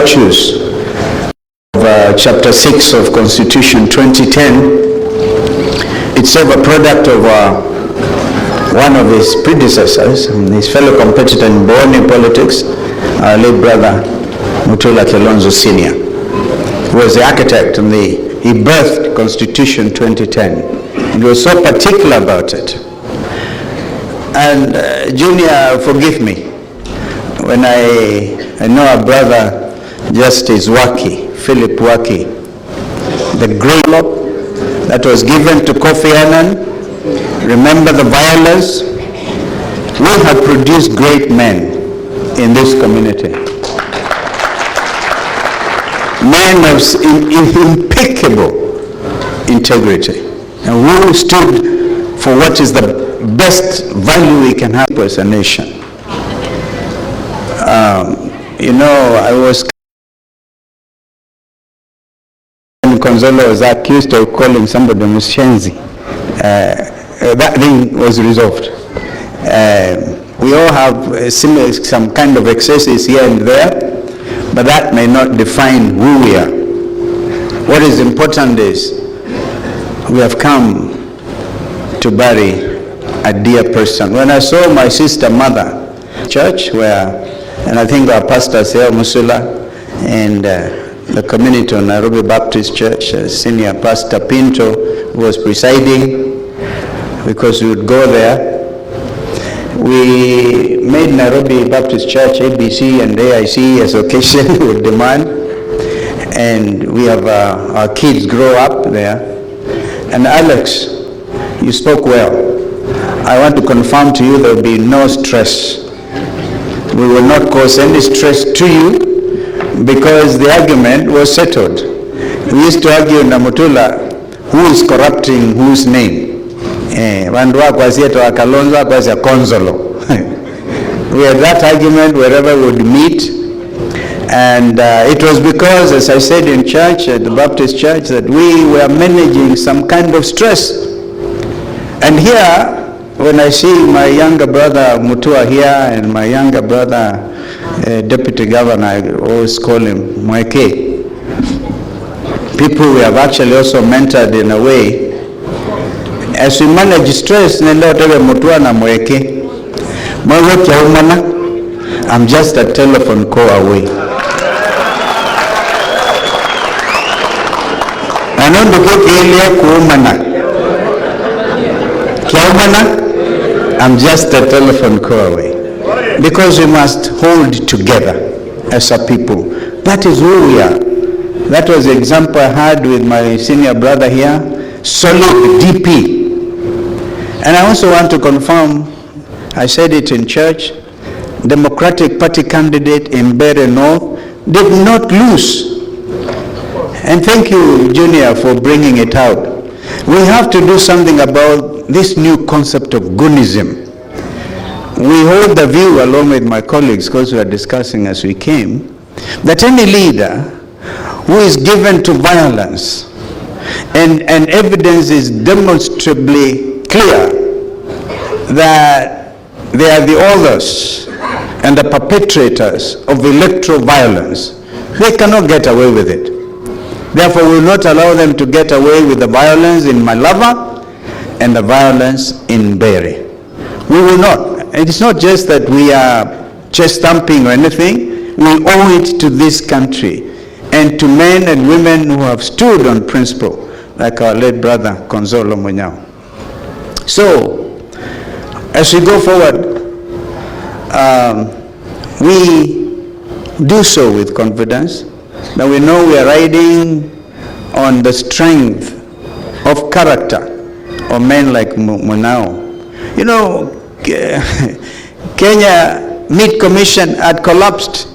virtues of Chapter 6 of Constitution 2010. It's a product of one of his predecessors, his fellow competitor in Makueni politics, our late brother Kalonzo Sr., who was the architect and he birthed Constitution 2010. And he was so particular about it. And Junior, forgive me, when I know our brother Justice Waki, Philip Waki, the great law that was given to Kofi Annan, remember the violence? We have produced great men in this community. Men of impeccable integrity, and who stood for what is the best value we can have as a nation. I was when Conzolo was accused of calling somebody Mushenzi. That thing was resolved. We all have some kind of excesses here and there, but that may not define who we are. What is important is we have come to bury a dear person. When I saw my sister mother church, and I think our pastor here, Musula, and the community of Nairobi Baptist Church, Senior Pastor Pinto, who was presiding, because we would go there. We made Nairobi Baptist Church, ABC and AIC as occasion would demand, and we have our kids grow up there. And Alex, you spoke well. I want to confirm to you there will be no stress. We will not cause any stress to you because the argument was settled. We used to argue in Namutula, who is corrupting whose name? Kalonzo. We had that argument wherever we would meet, and it was because, as I said in church, at the Baptist church, that we were managing some kind of stress. And here, when I see my younger brother Mutua here and my younger brother Deputy Governor, I always call him Mweke, people we have actually also mentored in a way. As we manage stress, I'm just a telephone call away. I'm just a telephone call away. Because we must hold together as a people. That is who we are. That was the example I had with my senior brother here, solid DP. And I also want to confirm, I said it in church, Democratic Party candidate in Mbeere North did not lose. And thank you, Junior, for bringing it out. We have to do something about this new concept of goonism. We hold the view, along with my colleagues, because we are discussing as we came, that any leader who is given to violence and evidence is demonstrably clear that they are the authors and the perpetrators of electoral violence, they cannot get away with it. Therefore, we will not allow them to get away with the violence in Malava and the violence in Mbeere. We will not. It's not just that we are chest thumping or anything. We owe it to this country and to men and women who have stood on principle, like our late brother Conzolo Munyao. So, as we go forward, we do so with confidence, that we know we are riding on the strength of character of men like Munao. You know, Kenya Meat Commission had collapsed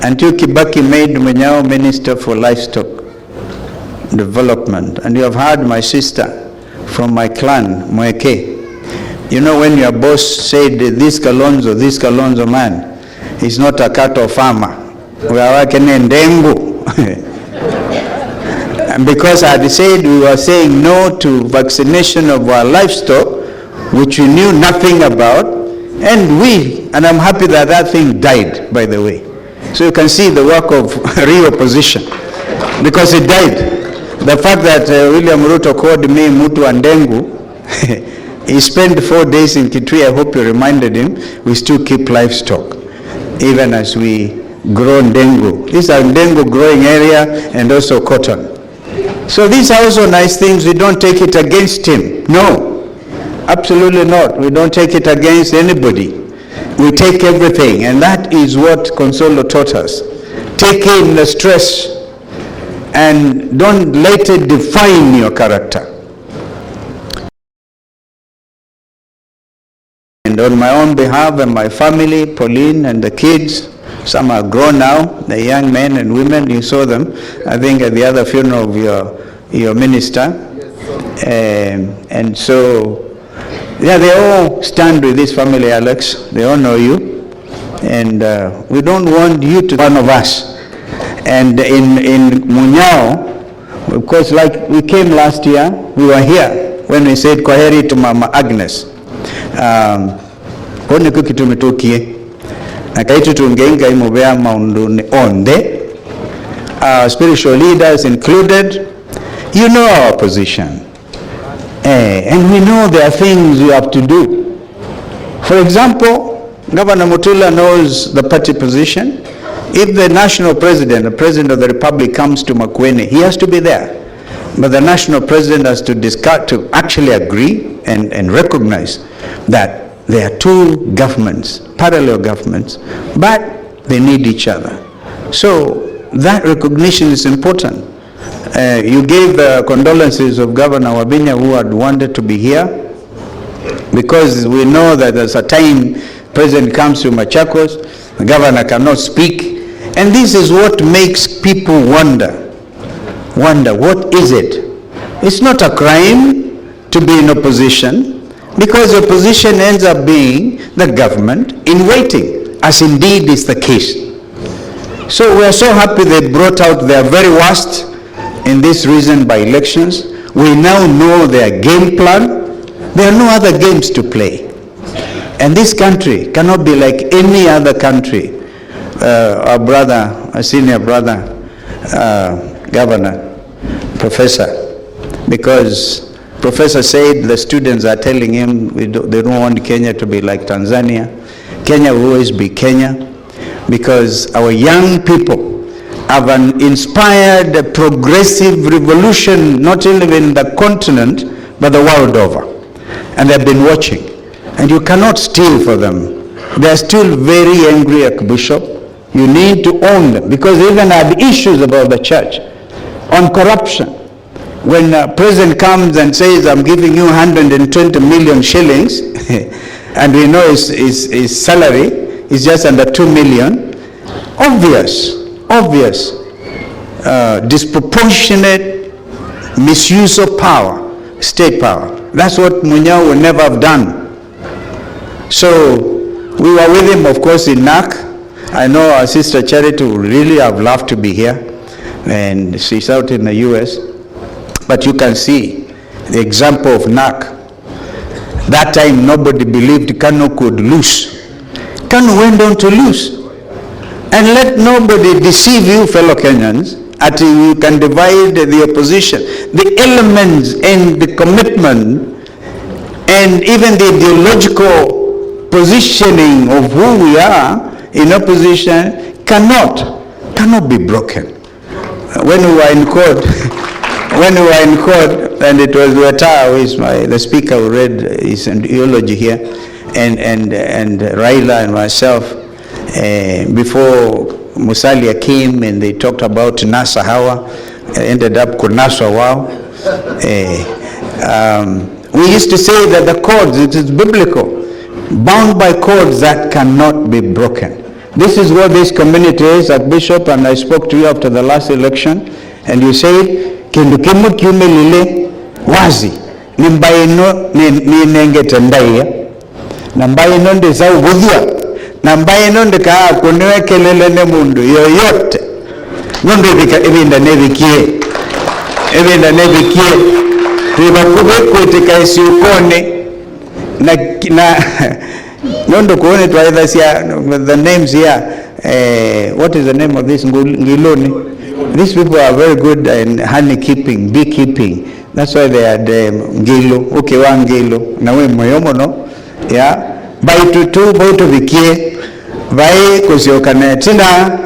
until Kibaki made Munao Minister for Livestock Development. And you have heard my sister from my clan, Mweke. You know, when your boss said, this Kalonzo man, he's not a cattle farmer. We are working in Dengu. And because I had said we were saying no to vaccination of our livestock, which we knew nothing about, and I'm happy that that thing died, by the way. So you can see the work of real opposition, because he died. The fact that William Ruto called me Mutu Andengu, he spent 4 days in Kitui. I hope you reminded him. We still keep livestock, even as we grow ndengu. These are ndengu growing area and also cotton. So these are also nice things. We don't take it against him. No, absolutely not. We don't take it against anybody. We take everything, and that is what Consuelo taught us. Take in the stress and don't let it define your character. And on my own behalf and my family, Pauline and the kids, some are grown now, the young men and women, you saw them, I think at the other funeral of your minister. And so, yeah, they all stand with this family, Alex. They all know you. And we don't want you to be one of us. And in Munyao, of course, like we came last year, we were here when we said Kwaheri to Mama Agnes. Kone kukitumitukie. Nakaitu tungenga imobea maunduni onde. Spiritual leaders included. You know our position. And we know there are things you have to do. For example, Governor Mutula knows the party position. If the national president, the president of the republic, comes to Makueni, he has to be there. But the national president has to discuss, to actually agree and recognize that there are two governments, parallel governments, but they need each other. So that recognition is important. You gave the condolences of Governor Wabinya, who had wanted to be here, because we know that there's a time president comes to Machakos, the governor cannot speak, and this is what makes people wonder, what is it? It's not a crime to be in opposition, because opposition ends up being the government in waiting, as indeed is the case. So we are so happy they brought out their very worst in this recent by-elections. We now know their game plan. There are no other games to play. And this country cannot be like any other country. Our brother, a senior brother, governor, professor, because professor said the students are telling him they don't want Kenya to be like Tanzania. Kenya will always be Kenya, because our young people have an inspired progressive revolution, not only in the continent, but the world over. And they've been watching. And you cannot steal for them. They're still very angry at Bishop. You need to own them, because they even have issues about the church on corruption. When a president comes and says, I'm giving you 120 million shillings, and we know his salary is just under 2 million, obvious, disproportionate misuse of power, state power. That's what Munyao would never have done. So we were with him, of course, in NAC. I know our sister Charity would really have loved to be here, and she's out in the US. But you can see the example of NAC. That time nobody believed Kanu could lose. Kanu went on to lose. And let nobody deceive you, fellow Kenyans, until you can divide the opposition. The elements and the commitment and even the ideological positioning of who we are in opposition cannot be broken. When we were in court, and it was Weta, who is the speaker who read his eulogy here, and Raila and myself, before Musalia came and they talked about Nasa Hawa, ended up Kunaswa Wao. We used to say that the codes, it is biblical, bound by codes that cannot be broken. This is what this community is at Bishop, and I spoke to you after the last election, and you said, Kindu kimu kiume lile wazi, ni mbaino ni nengete mbaya, na mbaino ndeza ugudhia, na mbaino ndeka kunewe kelele ne mundu yoyote, mundu ebinda nebikie, tuiba kubekweteka isi ukone, na nondo kuone tu either siya, the names here, what is the name of this? Ngiloni. These people are very good in honey keeping, beekeeping. That's why they had ngilo, okay, one ngilo. Na we moyomo no, yeah. By tutu, by to vikie, by kusiokane tina,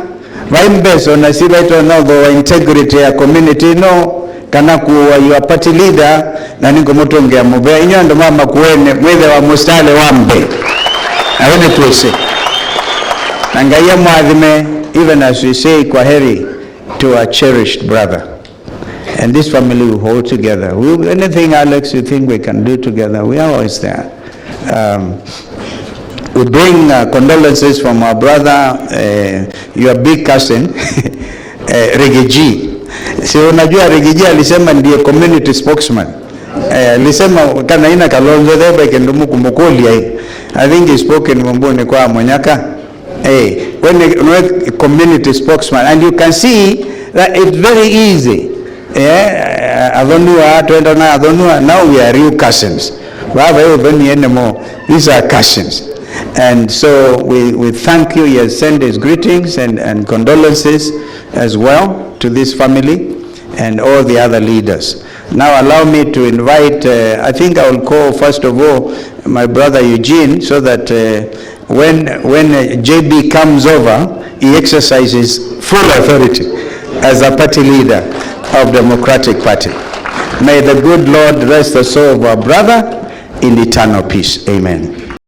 by mbeso na si by to know the integrity ya community no. Kana kuwa your party leader na ningo motonge mubea inyo ndo mama Makueni mwethe wa mustale wambe na wene tuwese nangaya mwadhime, even as we say kwa heri to our cherished brother, and this family will hold together. Anything, Alex, you think we can do together, we are always there. We bring condolences from our brother, your big cousin, Regeji. Si unajua Regeji alisema ndiye community spokesman. Alisema kana ina Kalonzo thebe kendumu kumukoli ai. I think he spoke in Mboni kwa Monyaka. When a community spokesman, and you can see that it's very easy. Now we are real cousins. These are cousins. And so we thank you. He has sent his greetings and condolences as well to this family and all the other leaders. Now allow me to invite, I think I will call first of all my brother Eugene, so that when JB comes over, he exercises full authority as a party leader of Democratic Party. May the good Lord rest the soul of our brother in eternal peace. Amen.